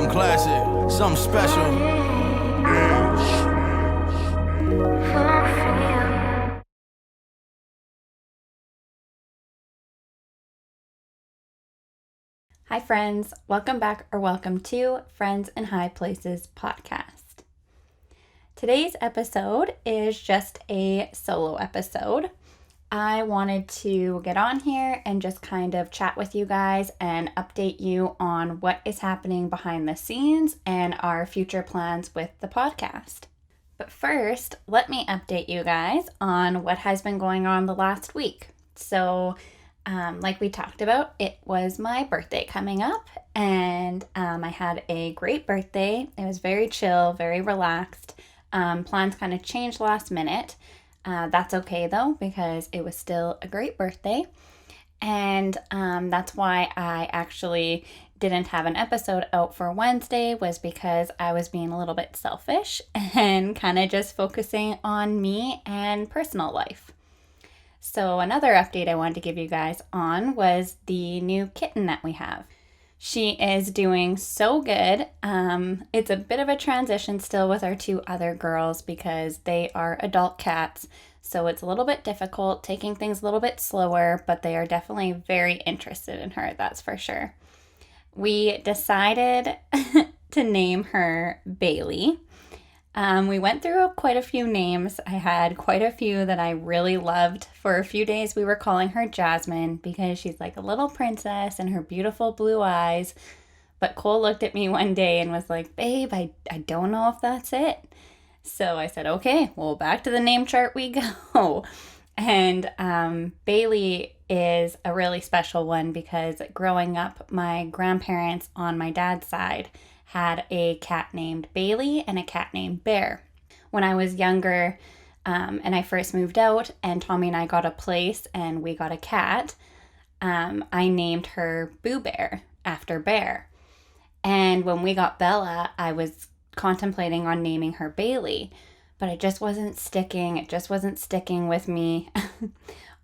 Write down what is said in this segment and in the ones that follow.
Something classic, something special. Hi friends, welcome back or welcome to Friends in High Places podcast. Today's episode is just a solo episode. I wanted to get on here and just kind of chat with you guys and update you on what is happening behind the scenes and our future plans with the podcast. But first, let me update you guys on what has been going on the last week. So, like we talked about, it was my birthday coming up, and I had a great birthday. It was very chill, very relaxed. Plans kind of changed last minute. That's okay though, because it was still a great birthday. And that's why I actually didn't have an episode out for Wednesday, was because I was being a little bit selfish and kind of just focusing on me and personal life. So another update I wanted to give you guys on was the new kitten that we have. She is doing so good. It's a bit of a transition still with our two other girls because they are adult cats. So it's a little bit difficult, taking things a little bit slower, but they are definitely very interested in her, that's for sure. We decided to name her Bailey. We went through quite a few names. I had quite a few that I really loved. For a few days, we were calling her Jasmine because she's like a little princess and her beautiful blue eyes. But Cole looked at me one day and was like, babe, I don't know if that's it. So I said, okay, well, back to the name chart we go. And Bailey is a really special one because growing up, my grandparents on my dad's side had a cat named Bailey and a cat named Bear. When I was younger and I first moved out and Tommy and I got a place and we got a cat, I named her Boo Bear after Bear. And when we got Bella, I was contemplating on naming her Bailey, but it just wasn't sticking. It just wasn't sticking with me.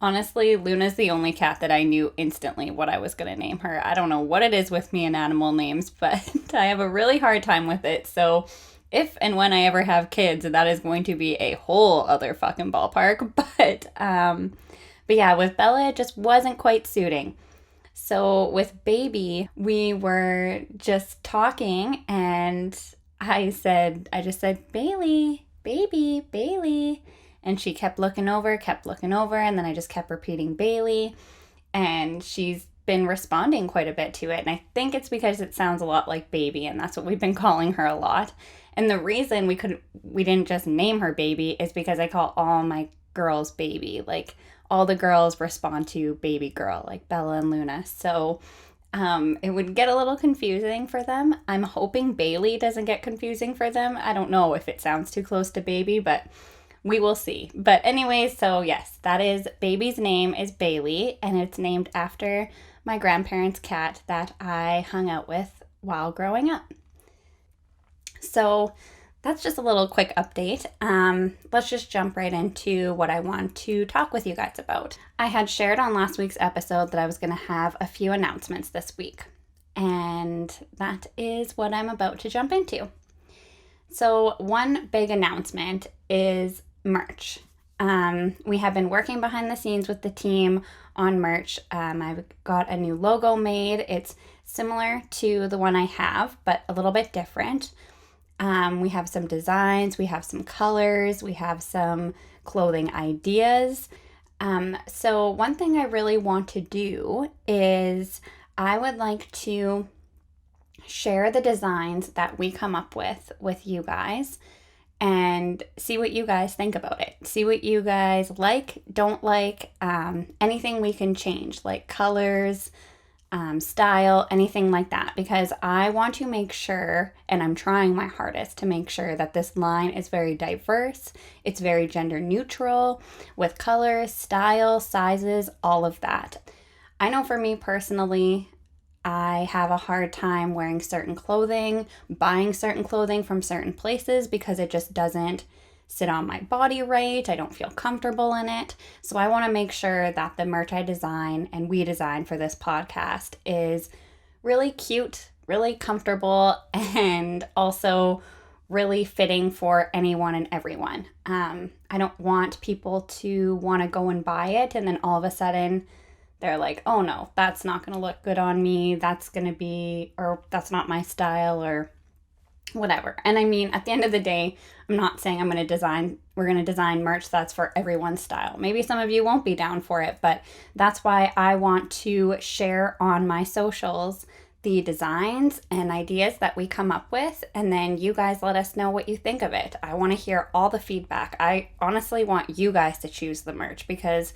Honestly, Luna's the only cat that I knew instantly what I was going to name her. I don't know what it is with me and animal names, but I have a really hard time with it. So if and when I ever have kids, that is going to be a whole other fucking ballpark. But yeah, with Bella, it just wasn't quite suiting. So with Baby, we were just talking and I just said, Bailey, baby, Bailey. And she kept looking over, and then I just kept repeating Bailey. And she's been responding quite a bit to it. And I think it's because it sounds a lot like Baby, and that's what we've been calling her a lot. And the reason we didn't just name her Baby is because I call all my girls Baby. Like, all the girls respond to Baby Girl, like Bella and Luna. So it would get a little confusing for them. I'm hoping Bailey doesn't get confusing for them. I don't know if it sounds too close to Baby, but we will see. But anyway, so yes, that is Baby's name is Bailey, and it's named after my grandparents' cat that I hung out with while growing up. So that's just a little quick update. Let's just jump right into what I want to talk with you guys about. I had shared on last week's episode that I was going to have a few announcements this week, and that is what I'm about to jump into. So one big announcement is merch. We have been working behind the scenes with the team on merch. I've got a new logo made. It's similar to the one I have, but a little bit different. We have some designs, we have some colors, we have some clothing ideas. So one thing I really want to do is I would like to share the designs that we come up with you guys and see what you guys think about it. See what you guys like, don't like, anything we can change, like colors, style, anything like that, because I want to make sure, and I'm trying my hardest to make sure that this line is very diverse, it's very gender neutral with colors, style, sizes, all of that. I know for me personally, I have a hard time wearing certain clothing, buying certain clothing from certain places because it just doesn't sit on my body right. I don't feel comfortable in it. So I want to make sure that the merch I design and we design for this podcast is really cute, really comfortable and also really fitting for anyone and everyone. I don't want people to want to go and buy it and then all of a sudden they're like, oh no, that's not going to look good on me. That's going to be, or that's not my style or whatever. And I mean, at the end of the day, I'm not saying we're going to design merch that's for everyone's style. Maybe some of you won't be down for it, but that's why I want to share on my socials the designs and ideas that we come up with, and then you guys let us know what you think of it. I want to hear all the feedback. I honestly want you guys to choose the merch because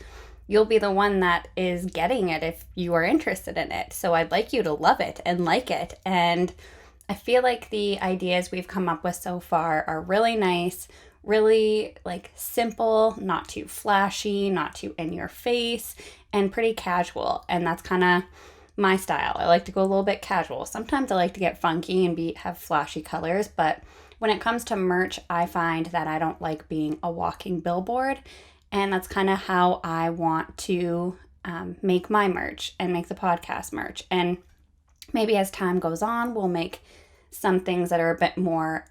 you'll be the one that is getting it if you are interested in it. So I'd like you to love it and like it. And I feel like the ideas we've come up with so far are really nice, really like simple, not too flashy, not too in your face, and pretty casual. And that's kind of my style. I like to go a little bit casual. Sometimes I like to get funky and have flashy colors, but when it comes to merch, I find that I don't like being a walking billboard, and that's kind of how I want to make my merch and make the podcast merch. And maybe as time goes on, we'll make some things that are a bit more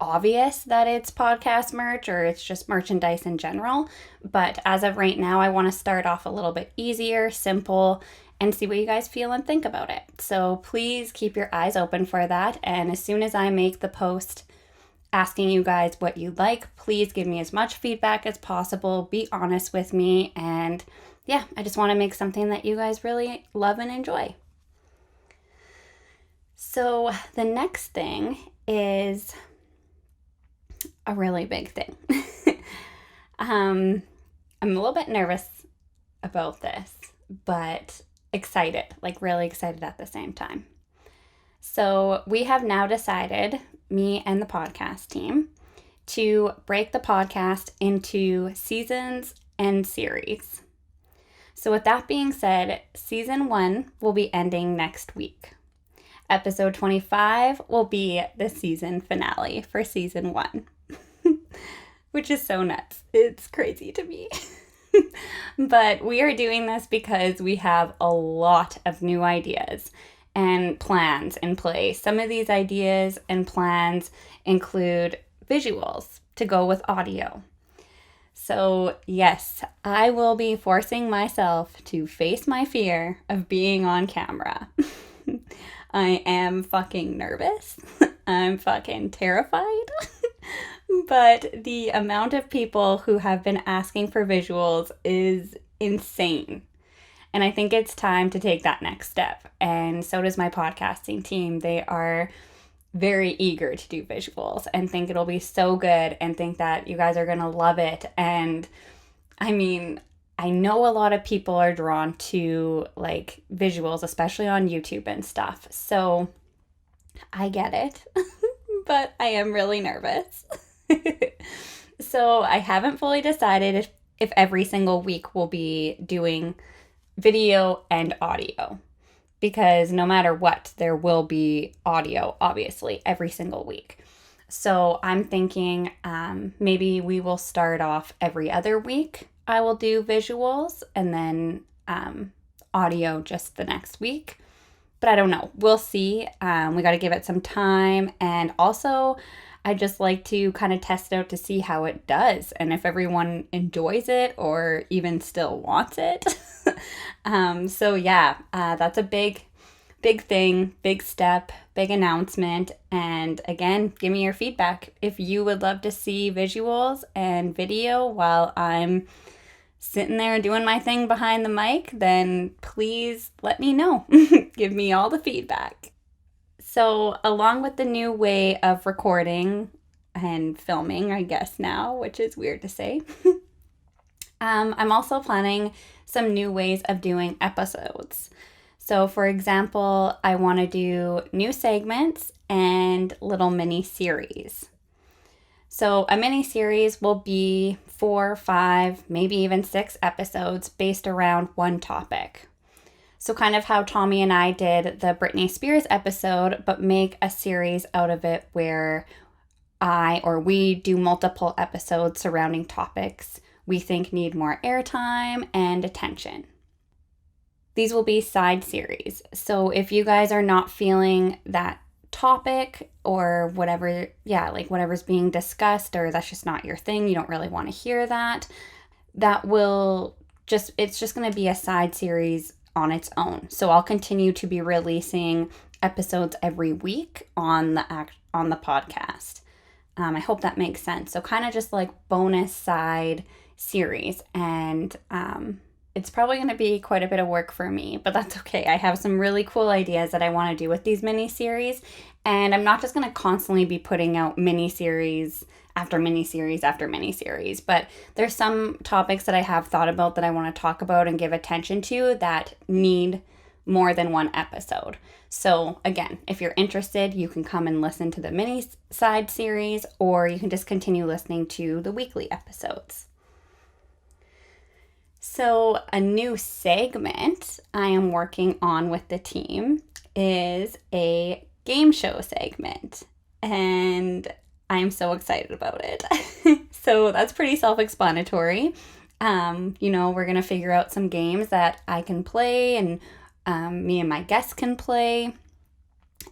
obvious that it's podcast merch or it's just merchandise in general. But as of right now, I want to start off a little bit easier, simple, and see what you guys feel and think about it. So please keep your eyes open for that. And as soon as I make the post asking you guys what you like, please give me as much feedback as possible. Be honest with me. And yeah, I just want to make something that you guys really love and enjoy. So the next thing is a really big thing. I'm a little bit nervous about this, but excited, like really excited at the same time. So we have now decided, me and the podcast team, to break the podcast into seasons and series. So with that being said, season 1 will be ending next week. Episode 25 will be the season finale for season 1, which is so nuts. It's crazy to me. But we are doing this because we have a lot of new ideas and plans in place. Some of these ideas and plans include visuals to go with audio. So yes, I will be forcing myself to face my fear of being on camera. I am fucking nervous. I'm fucking terrified. But the amount of people who have been asking for visuals is insane. And I think it's time to take that next step. And so does my podcasting team. They are very eager to do visuals and think it'll be so good and think that you guys are going to love it. And I mean, I know a lot of people are drawn to like visuals, especially on YouTube and stuff. So I get it, but I am really nervous. So I haven't fully decided if every single week we'll be doing video and audio, because no matter what, there will be audio, obviously, every single week. So I'm thinking maybe we will start off every other week. I will do visuals and then audio just the next week. But I don't know. We'll see. We got to give it some time. And also, I just like to kind of test it out to see how it does and if everyone enjoys it or even still wants it. So yeah, that's a big thing, big step, big announcement. And again, give me your feedback. If you would love to see visuals and video while I'm sitting there doing my thing behind the mic, then please let me know. Give me all the feedback. So along with the new way of recording and filming, I guess now, which is weird to say, I'm also planning some new ways of doing episodes. So for example, I want to do new segments and little mini series. So a mini series will be 4, 5, maybe even 6 episodes based around one topic. So kind of how Tommy and I did the Britney Spears episode, but make a series out of it where we do multiple episodes surrounding topics we think need more airtime and attention. these will be side series. So if you guys are not feeling that topic or whatever, whatever's being discussed, or that's just not your thing, you don't really want to hear that, it's just going to be a side series on its own. So I'll continue to be releasing episodes every week on the podcast. I hope that makes sense. So kind of just like bonus side series, and it's probably going to be quite a bit of work for me, but that's okay. I have some really cool ideas that I want to do with these mini-series, and I'm not just going to constantly be putting out mini-series after mini-series after mini-series, but there's some topics that I have thought about that I want to talk about and give attention to that need more than one episode. So again, if you're interested, you can come and listen to the mini side series, or you can just continue listening to the weekly episodes. So a new segment I am working on with the team is a game show segment, and I'm so excited about it. So that's pretty self-explanatory. We're going to figure out some games that I can play and me and my guests can play.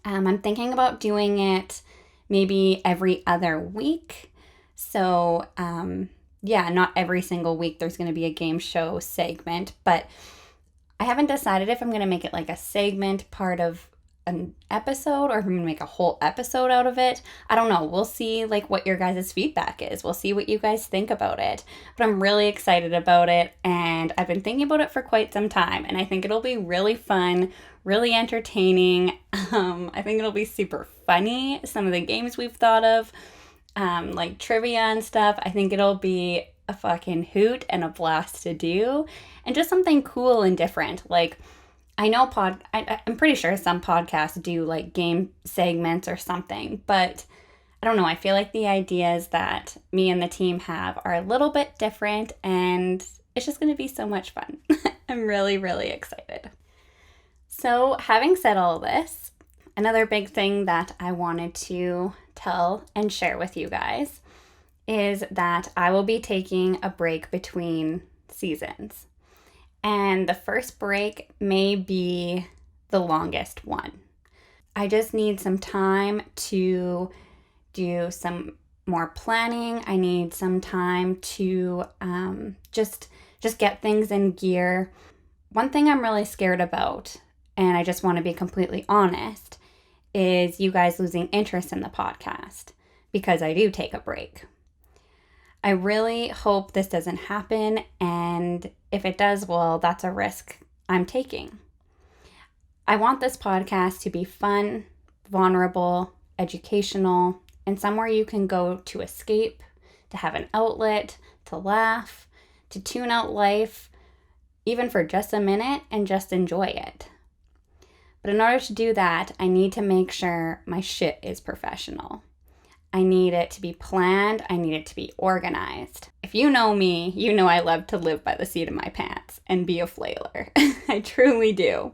I'm thinking about doing it maybe every other week. So, not every single week there's going to be a game show segment, but I haven't decided if I'm going to make it like a segment part of an episode, or if I'm going to make a whole episode out of it. I don't know. We'll see like what your guys' feedback is. We'll see what you guys think about it. But I'm really excited about it, and I've been thinking about it for quite some time, and I think it'll be really fun, really entertaining. I think it'll be super funny. Some of the games we've thought of, like trivia and stuff, I think it'll be a fucking hoot and a blast to do, and just something cool and different. Like, I know I'm pretty sure some podcasts do like game segments or something, but I don't know. I feel like the ideas that me and the team have are a little bit different, and it's just going to be so much fun. I'm really, really excited. So having said all this, another big thing that I wanted to tell and share with you guys is that I will be taking a break between seasons. And the first break may be the longest one. I just need some time to do some more planning. I need some time to just get things in gear. One thing I'm really scared about, and I just want to be completely honest, is you guys losing interest in the podcast because I do take a break. I really hope this doesn't happen, and if it does, well, that's a risk I'm taking. I want this podcast to be fun, vulnerable, educational, and somewhere you can go to escape, to have an outlet, to laugh, to tune out life, even for just a minute, and just enjoy it. But in order to do that, I need to make sure my shit is professional. I need it to be planned. I need it to be organized. If you know me, you know I love to live by the seat of my pants and be a flailer. I truly do.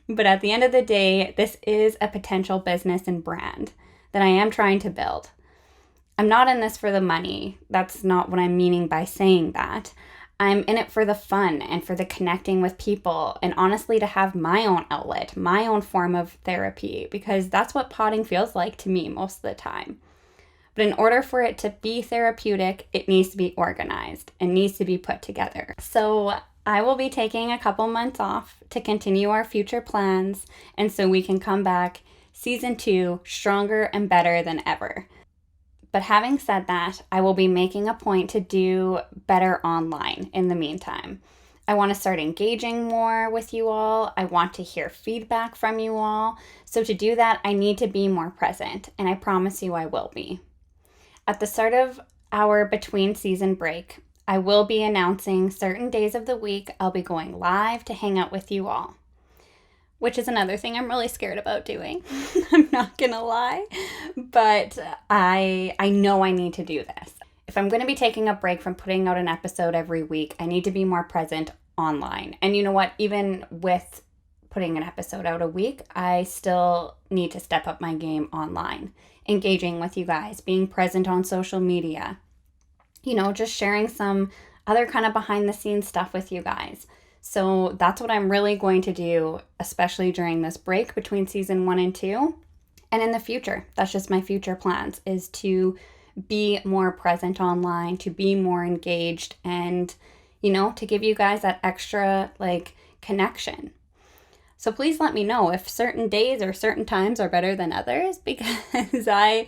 But at the end of the day, this is a potential business and brand that I am trying to build. I'm not in this for the money. That's not what I'm meaning by saying that. I'm in it for the fun and for the connecting with people, and honestly to have my own outlet, my own form of therapy, because that's what potting feels like to me most of the time. But in order for it to be therapeutic, it needs to be organized and needs to be put together. So I will be taking a couple months off to continue our future plans, and so we can come back season 2 stronger and better than ever. But having said that, I will be making a point to do better online in the meantime. I want to start engaging more with you all. I want to hear feedback from you all. So to do that, I need to be more present, and I promise you I will be. At the start of our between season break, I will be announcing certain days of the week I'll be going live to hang out with you all, which is another thing I'm really scared about doing. I'm not gonna lie, but I know I need to do this. If I'm going to be taking a break from putting out an episode every week, I need to be more present online. And you know what? Even with putting an episode out a week, I still need to step up my game online, engaging with you guys, being present on social media, just sharing some other kind of behind the scenes stuff with you guys. So that's what I'm really going to do, especially during this break between season 1 and 2. And in the future, that's just my future plans, is to be more present online, to be more engaged, and, to give you guys that extra connection. So please let me know if certain days or certain times are better than others, because I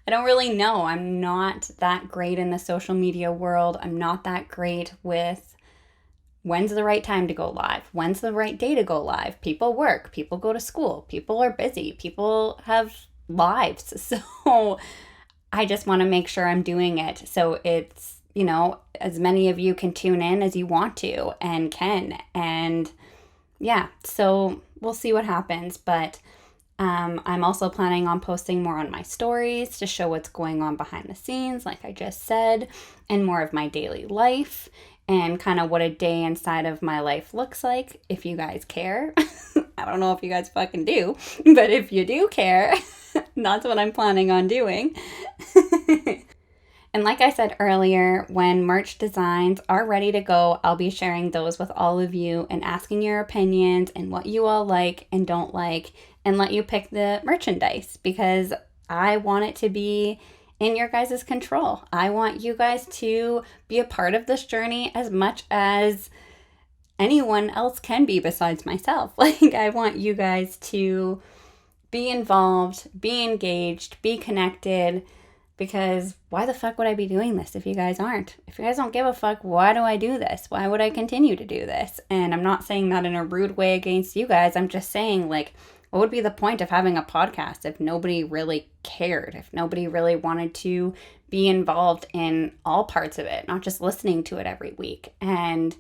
don't really know. I'm not that great in the social media world. I'm not that great with when's the right time to go live, when's the right day to go live. People work, people go to school, people are busy, people have lives. So I just want to make sure I'm doing it so it's, as many of you can tune in as you want to and can. And yeah, so we'll see what happens. But I'm also planning on posting more on my stories to show what's going on behind the scenes, like I just said, and more of my daily life and kind of what a day inside of my life looks like, if you guys care. I don't know if you guys fucking do, but if you do care, that's what I'm planning on doing. And like I said earlier, when merch designs are ready to go, I'll be sharing those with all of you and asking your opinions and what you all like and don't like, and let you pick the merchandise, because I want it to be in your guys' control. I want you guys to be a part of this journey as much as anyone else can be besides myself. I want you guys to be involved, be engaged, be connected, because why the fuck would I be doing this if you guys aren't? If you guys don't give a fuck, why do I do this? Why would I continue to do this? And I'm not saying that in a rude way against you guys. I'm just saying, what would be the point of having a podcast if nobody really cared, if nobody really wanted to be involved in all parts of it, not just listening to it every week? And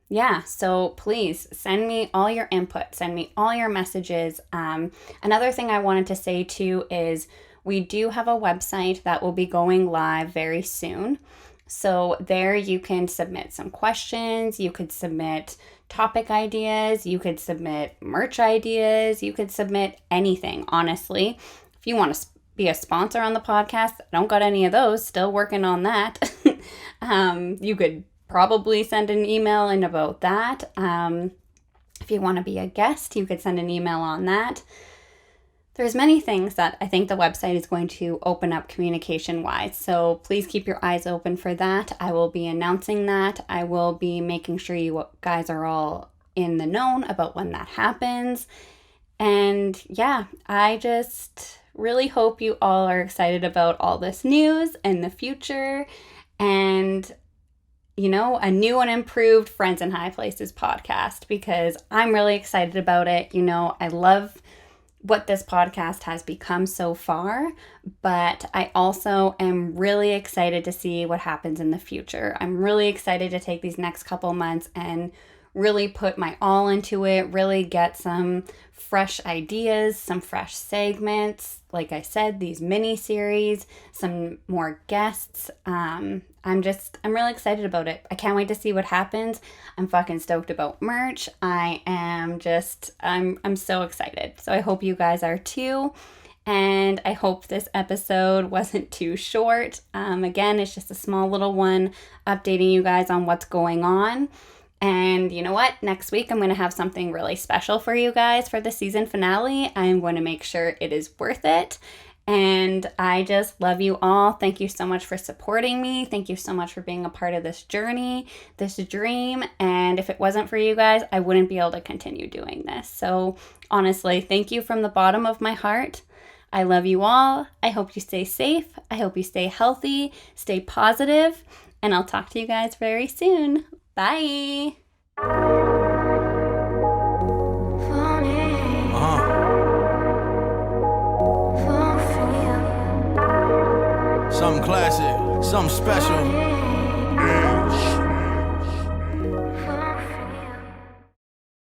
yeah, so please send me all your input, send me all your messages. Another thing I wanted to say too is we do have a website that will be going live very soon. So there you can submit some questions, you could submit topic ideas, you could submit merch ideas, you could submit anything, honestly. If you want to be a sponsor on the podcast, I don't got any of those, still working on that. You could probably send an email in about that. If you want to be a guest, you could send an email on that. There's many things that I think the website is going to open up communication-wise, so please keep your eyes open for that. I will be announcing that. I will be making sure you guys are all in the know about when that happens. And yeah, I just really hope you all are excited about all this news and the future and, a new and improved Friends in High Places podcast, because I'm really excited about it. I love what this podcast has become so far, but I also am really excited to see what happens in the future. I'm really excited to take these next couple months and really put my all into it, really get some fresh ideas, some fresh segments. Like I said, these mini series, some more guests. I'm really excited about it. I can't wait to see what happens. I'm fucking stoked about merch. I'm so excited. So I hope you guys are too. And I hope this episode wasn't too short. Again, it's just a small little one updating you guys on what's going on. And you know what? Next week, I'm going to have something really special for you guys for the season finale. I'm going to make sure it is worth it. And I just love you all. Thank you so much for supporting me. Thank you so much for being a part of this journey, this dream. And if it wasn't for you guys, I wouldn't be able to continue doing this. So honestly, thank you from the bottom of my heart. I love you all. I hope you stay safe. I hope you stay healthy, stay positive, and I'll talk to you guys very soon. Bye. Something classic, something special.